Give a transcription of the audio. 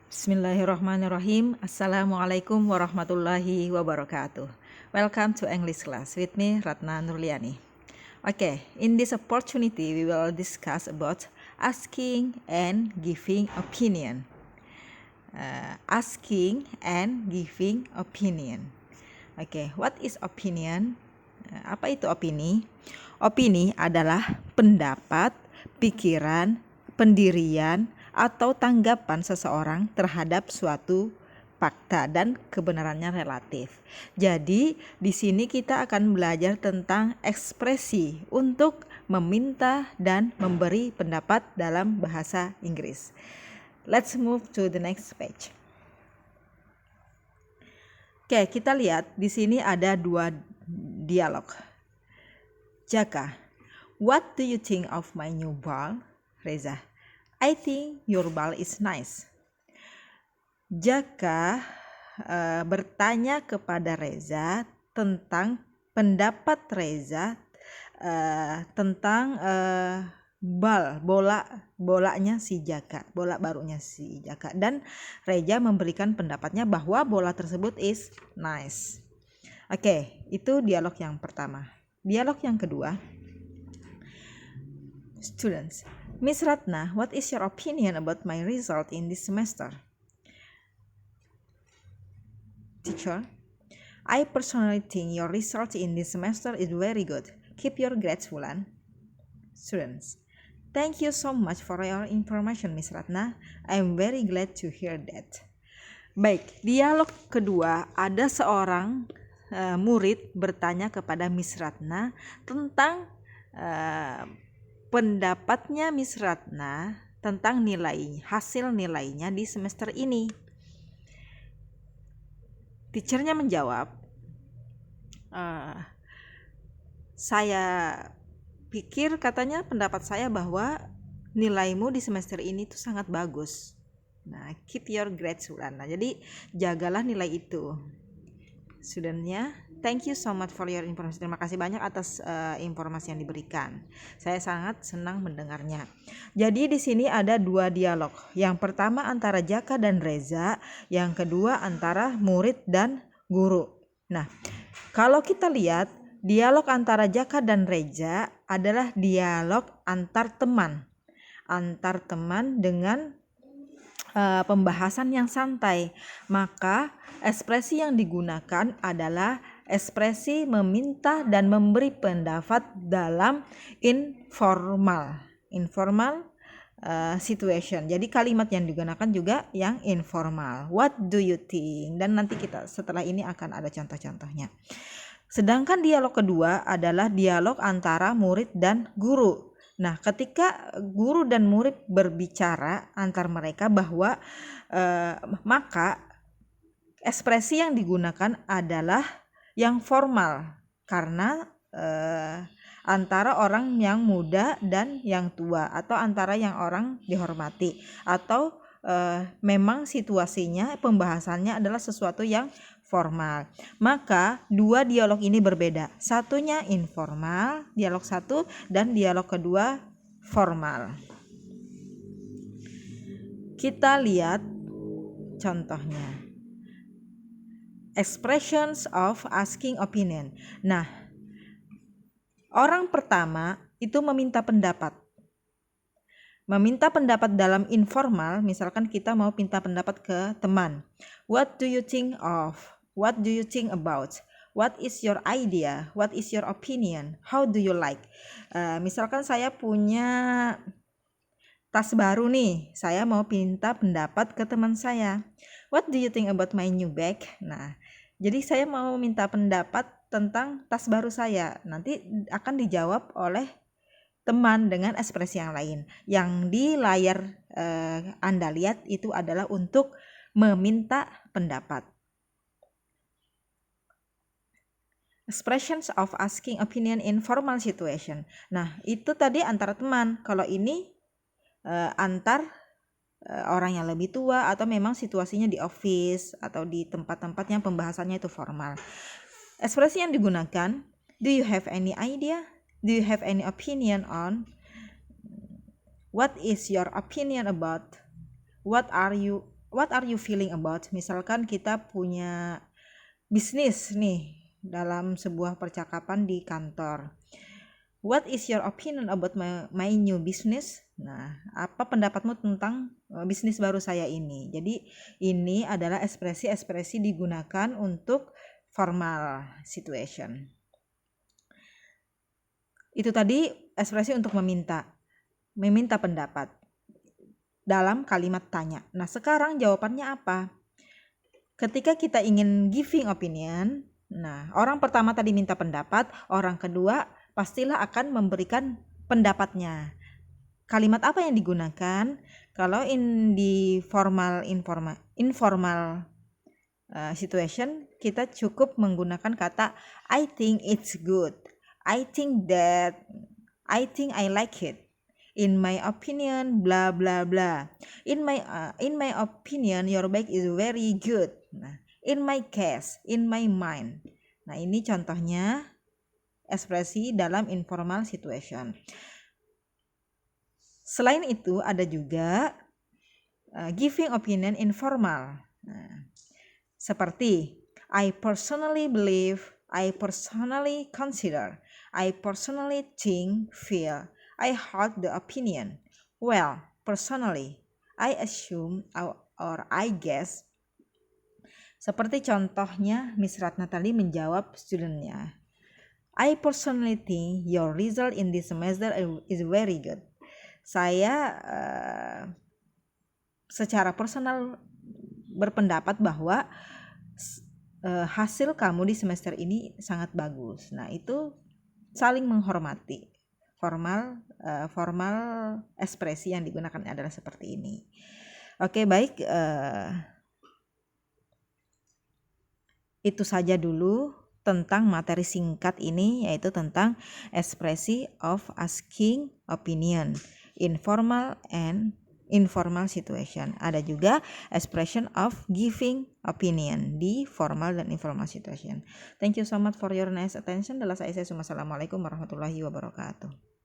Bismillahirrahmanirrahim. Assalamualaikum warahmatullahi wabarakatuh. Welcome to English class with me Ratna Nurliani. Okay, in this opportunity we will discuss about asking and giving opinion. Asking and giving opinion. Okay, what is opinion? Apa itu opini? Opini adalah pendapat, pikiran, pendirian, atau tanggapan seseorang terhadap suatu fakta dan kebenarannya relatif. Jadi, di sini kita akan belajar tentang ekspresi untuk meminta dan memberi pendapat dalam bahasa Inggris. Let's move to the next page. Oke, kita lihat di sini ada dua dialog. Jaka, what do you think of my new ball? Reza, I think your ball is nice. Jaka bertanya kepada Reza tentang pendapat Reza tentang bolanya si Jaka, bola barunya si Jaka, dan Reza memberikan pendapatnya bahwa bola tersebut is nice. Oke, itu dialog yang pertama. Dialog yang kedua. Students, Miss Ratna, what is your opinion about my result in this semester? Teacher, I personally think your result in this semester is very good. Keep your grades, Wulan. Students, thank you so much for your information, Miss Ratna. I am very glad to hear that. Baik, dialog kedua, ada seorang murid bertanya kepada Miss Ratna tentang pendapatnya Miss Ratna tentang hasil nilainya di semester ini. Teachernya menjawab, saya pikir, katanya, pendapat saya bahwa nilaimu di semester ini tuh sangat bagus. Nah, keep your grades, Ulana. Jadi jagalah nilai itu. Studentnya, thank you so much for your information. Terima kasih banyak atas informasi yang diberikan. Saya sangat senang mendengarnya. Jadi di sini ada dua dialog. Yang pertama antara Jaka dan Reza, yang kedua antara murid dan guru. Nah, kalau kita lihat dialog antara Jaka dan Reza adalah dialog antar teman dengan pembahasan yang santai. Maka ekspresi yang digunakan adalah ekspresi meminta dan memberi pendapat dalam informal situation. Jadi kalimat yang digunakan juga yang informal. What do you think? Dan nanti kita setelah ini akan ada contoh-contohnya. Sedangkan dialog kedua adalah dialog antara murid dan guru. Nah, ketika guru dan murid berbicara antar mereka bahwa maka ekspresi yang digunakan adalah yang formal karena antara orang yang muda dan yang tua, atau antara yang orang dihormati, atau memang situasinya, pembahasannya adalah sesuatu yang formal. Maka dua dialog ini berbeda. Satunya informal, dialog satu, dan dialog kedua formal. Kita lihat contohnya. Expressions of asking opinion. Nah, orang pertama itu meminta pendapat. Meminta pendapat dalam informal, misalkan kita mau minta pendapat ke teman. What do you think of? What do you think about? What is your idea? What is your opinion? How do you like? Misalkan saya punya tas baru nih, saya mau minta pendapat ke teman saya. What do you think about my new bag? Nah, jadi saya mau minta pendapat tentang tas baru saya. Nanti akan dijawab oleh teman dengan ekspresi yang lain. Yang di layar Anda lihat itu adalah untuk meminta pendapat. Expressions of asking opinion in formal situation. Nah, itu tadi antara teman. Kalau ini antar orang yang lebih tua, atau memang situasinya di office atau di tempat-tempat yang pembahasannya itu formal. Ekspresi yang digunakan, do you have any idea? Do you have any opinion on? What is your opinion about? What are you what are you feeling about? Misalkan kita punya bisnis nih dalam sebuah percakapan di kantor. What is your opinion about my new business? Nah, apa pendapatmu tentang bisnis baru saya ini? Jadi ini adalah ekspresi-ekspresi digunakan untuk formal situation. Itu tadi ekspresi untuk meminta pendapat dalam kalimat tanya. Nah, sekarang jawabannya apa? Ketika kita ingin giving opinion, nah, orang pertama tadi minta pendapat, orang kedua pastilah akan memberikan pendapatnya. Kalimat apa yang digunakan? Kalau di informal situation, kita cukup menggunakan kata I think it's good. I think I like it. In my opinion, blah blah blah. In my opinion, your bag is very good. Nah, in my case, in my mind. Nah, ini contohnya ekspresi dalam informal situation. Selain itu ada juga giving opinion informal. Nah, seperti I personally believe, I personally consider, I personally think, feel, I hold the opinion. Well, personally, I assume or I guess. Seperti contohnya Miss Ratna tadi menjawab studentnya. I personally think your result in this semester is very good. Saya secara personal berpendapat bahwa hasil kamu di semester ini sangat bagus. Nah, itu saling menghormati. Formal ekspresi yang digunakan adalah seperti ini. Oke, baik. Itu saja dulu tentang materi singkat ini, yaitu tentang ekspresi of asking opinion, informal and informal situation. Ada juga expression of giving opinion di formal dan informal situation. Thank you so much for your nice attention. Assalamualaikum warahmatullahi wabarakatuh.